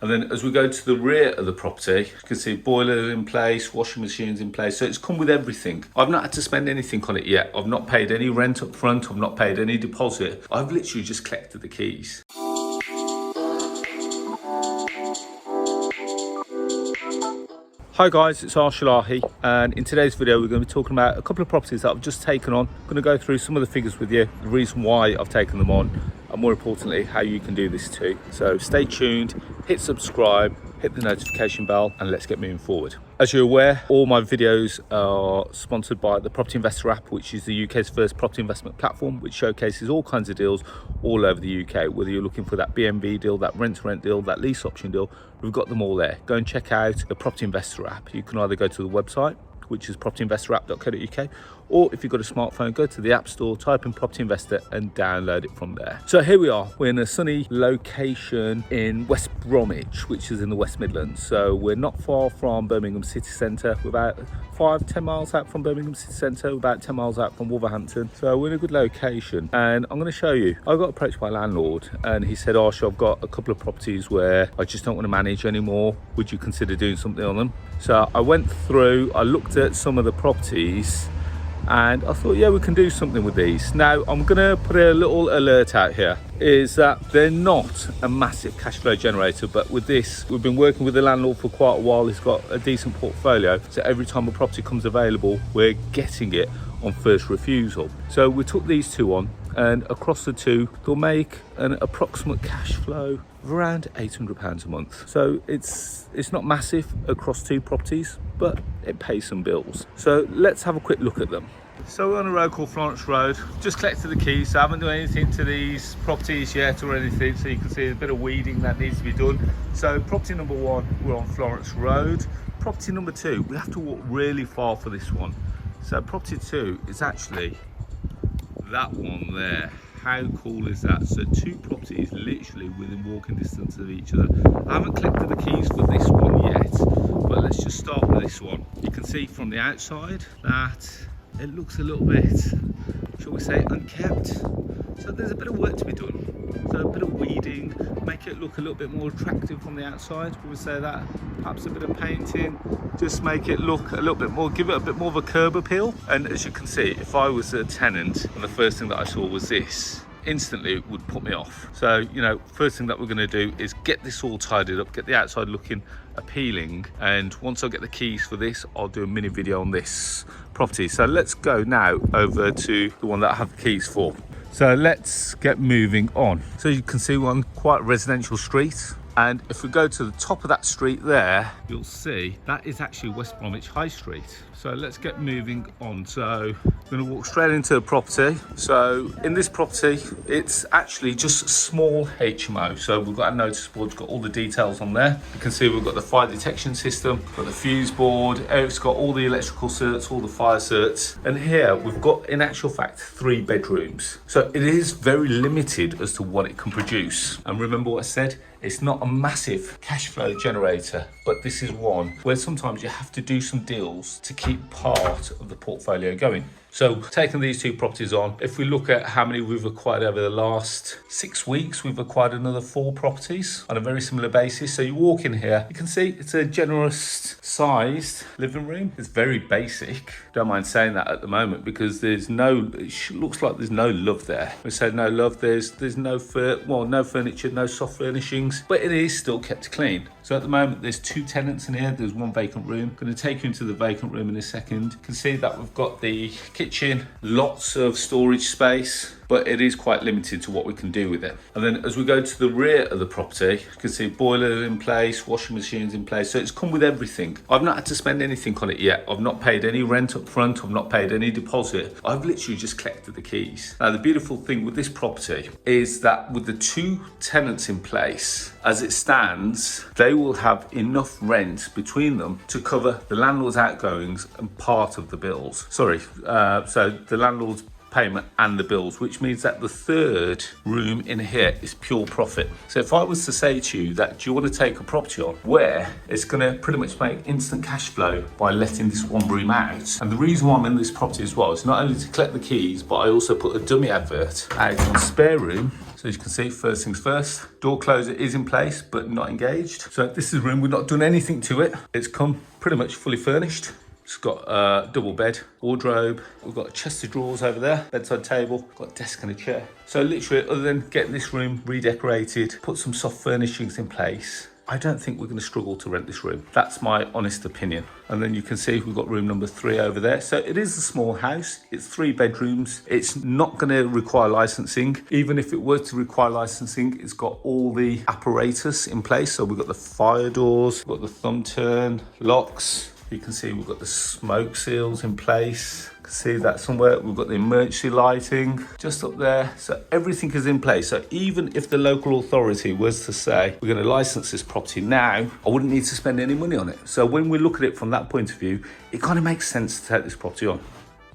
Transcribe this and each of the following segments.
And then as we go to the rear of the property, you can see boilers in place, washing machines in place. So it's come with everything. I've not had to spend anything on it yet. I've not paid any rent up front. I've not paid any deposit. I've literally just collected the keys. Hi guys, it's Arsh, and in today's video we're going to be talking about a couple of properties that I've just taken on. I'm going to go through some of the figures with you, the reason why I've taken them on, and more importantly how you can do this too. So stay tuned, hit subscribe, hit the notification bell, and let's get moving forward. As you're aware, all my videos are sponsored by the Property Investor app, which is the UK's first property investment platform, which showcases all kinds of deals all over the UK. Whether you're looking for that BNB deal, that rent-to-rent deal, that lease option deal, we've got them all there. Go and check out the Property Investor app. You can either go to the website, which is propertyinvestораpp.co.uk, or if you've got a smartphone, go to the App Store, type in Property Investor and download it from there. So here we are, we're in a sunny location in West Bromwich, which is in the West Midlands. So we're not far from Birmingham City Center. We're about 5-10 miles out from Birmingham City Centre, about 10 miles out from Wolverhampton. So we're in a good location, and I'm going to show you. I got approached by a landlord and he said, Arsh, I've got a couple of properties where I just don't want to manage anymore. Would you consider doing something on them? So I went through, I looked at some of the properties and I thought, yeah, we can do something with these. Now, I'm gonna put a little alert out here, is that they're not a massive cash flow generator, but with this, we've been working with the landlord for quite a while. He's got a decent portfolio, so every time a property comes available, we're getting it on first refusal. So we took these two on, and across the two, they'll make an approximate cash flow of around £800 a month. So it's not massive across two properties, but it pays some bills. So let's have a quick look at them. So we're on a road called Florence Road. Just collected the keys, so I haven't done anything to these properties yet or anything, so you can see a bit of weeding that needs to be done. So property number one, we're on Florence Road. Property number two, we have to walk really far for this one. So property two is actually that one there. How cool is that? So two properties literally within walking distance of each other. I haven't collected the keys for this one yet, but let's just start with this one. You can see from the outside that it looks a little bit, shall we say, unkept. So there's a bit of work to be done. So a bit of weeding, make it look a little bit more attractive from the outside. We would say that, perhaps a bit of painting, just make it look a little bit more, give it a bit more of a curb appeal. And as you can see, if I was a tenant and the first thing that I saw was this, instantly it would put me off. So, you know, first thing that we're going to do is get this all tidied up, get the outside looking appealing, and once I get the keys for this, I'll do a mini video on this property. So let's go now over to the one that I have the keys for. So let's get moving on. So you can see we're on quite a residential street, and if we go to the top of that street there, you'll see that is actually West Bromwich High Street. So let's get moving on. So I'm going to walk straight into the property. So in this property, it's actually just a small HMO. So we've got a notice board, it's got all the details on there. You can see we've got the fire detection system, got the fuse board, Eric's got all the electrical certs, all the fire certs. And here we've got, in actual fact, 3 bedrooms. So it is very limited as to what it can produce. And remember what I said? It's not a massive cash flow generator, but this is one where sometimes you have to do some deals to keep part of the portfolio going. So taking these two properties on, if we look at how many we've acquired over the last 6 weeks, we've acquired another 4 properties on a very similar basis. So you walk in here, you can see it's a generous sized living room. It's very basic. Don't mind saying that at the moment, because there's no, it looks like there's no love there. We say no love, there's no no furniture, no soft furnishings, but it is still kept clean. So at the moment, there's 2 tenants in here. There's 1 vacant room. I'm going to take you into the vacant room in a second. You can see that we've got the kitchen, lots of storage space, but it is quite limited to what we can do with it. And then as we go to the rear of the property, you can see boilers in place, washing machines in place. So it's come with everything. I've not had to spend anything on it yet. I've not paid any rent up front. I've not paid any deposit. I've literally just collected the keys. Now, the beautiful thing with this property is that with the 2 tenants in place, as it stands, they will have enough rent between them to cover the landlord's outgoings and part of the bills. So the landlord's payment and the bills, which means that the third room in here is pure profit. So if I was to say to you that, do you want to take a property on where it's going to pretty much make instant cash flow by letting this one room out? And the reason why I'm in this property as well is not only to collect the keys, but I also put a dummy advert out on spare room. So as you can see, first things first, door closer is in place, but not engaged. So this is a room, we've not done anything to it. It's come pretty much fully furnished. It's got a double bed, wardrobe. We've got a chest of drawers over there, bedside table, got a desk and a chair. So literally, other than getting this room redecorated, put some soft furnishings in place, I don't think we're going to struggle to rent this room. That's my honest opinion. And then you can see we've got room number 3 over there. So it is a small house. It's 3 bedrooms. It's not going to require licensing. Even if it were to require licensing, it's got all the apparatus in place. So we've got the fire doors, we've got the thumb turn locks. You can see we've got the smoke seals in place. You can see that somewhere. We've got the emergency lighting just up there. So everything is in place. So even if the local authority was to say, we're going to license this property now, I wouldn't need to spend any money on it. So when we look at it from that point of view, it kind of makes sense to take this property on.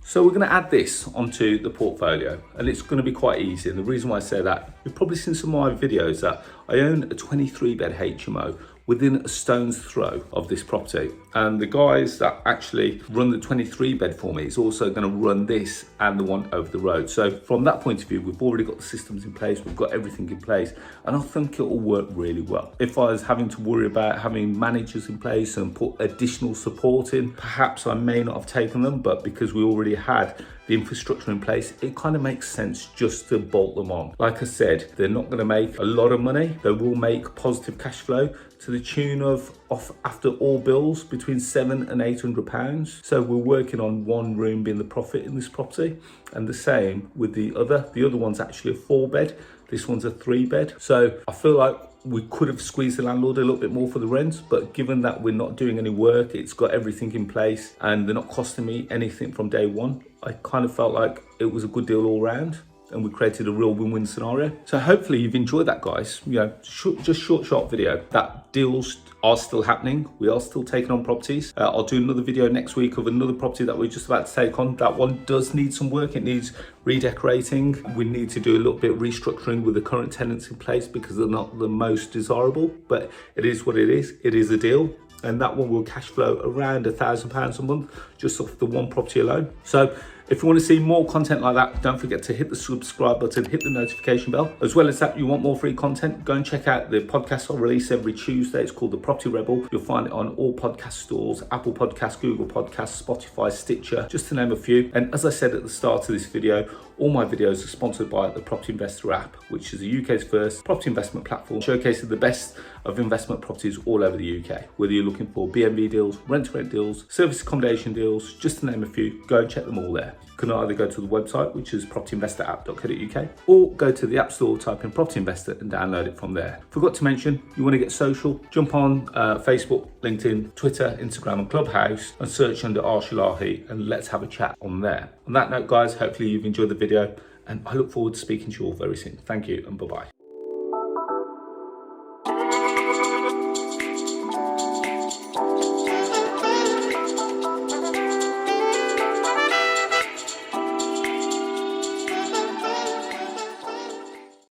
So we're going to add this onto the portfolio, and it's going to be quite easy. And the reason why I say that, you've probably seen some of my videos that I own a 23-bed HMO within a stone's throw of this property. And the guys that actually run the 23-bed for me is also going to run this and the one over the road. So from that point of view, we've already got the systems in place, we've got everything in place, and I think it will work really well. If I was having to worry about having managers in place and put additional support in, perhaps I may not have taken them, but because we already had the infrastructure in place, it kind of makes sense just to bolt them on. Like I said, they're not going to make a lot of money. They will make positive cash flow to the tune of, after all bills, between £700 and £800. So we're working on one room being the profit in this property, and the same with the other. The other one's actually a 4-bed. This one's a 3-bed. So I feel like we could have squeezed the landlord a little bit more for the rent, but given that we're not doing any work, it's got everything in place and they're not costing me anything from day one, I kind of felt like it was a good deal all round, and we created a real win-win scenario. So hopefully you've enjoyed that, guys. You know, just short video. That deals are still happening. We are still taking on properties. I'll do another video next week of another property that we're just about to take on. That one does need some work. It needs redecorating. We need to do a little bit of restructuring with the current tenants in place because they're not the most desirable, but it is what it is. It is a deal. And that one will cash flow around £1,000 a month just off the one property alone. So if you want to see more content like that, don't forget to hit the subscribe button, hit the notification bell. As well as that, you want more free content, go and check out the podcast I release every Tuesday. It's called The Property Rebel. You'll find it on all podcast stores, Apple Podcasts, Google Podcasts, Spotify, Stitcher, just to name a few. And as I said at the start of this video, all my videos are sponsored by the Property Investor app, which is the UK's first property investment platform, showcasing the best of investment properties all over the UK. Whether you're looking for B&B deals, rent-to-rent deals, service accommodation deals, just to name a few, go and check them all there. You can either go to the website, which is propertyinvestораpp.co.uk, or go to the App Store, type in Property Investor and download it from there. Forgot to mention, you want to get social, jump on Facebook, LinkedIn, Twitter, Instagram and Clubhouse and search under Arsh and let's have a chat on there. On that note, guys, hopefully you've enjoyed the video and I look forward to speaking to you all very soon. Thank you and bye-bye.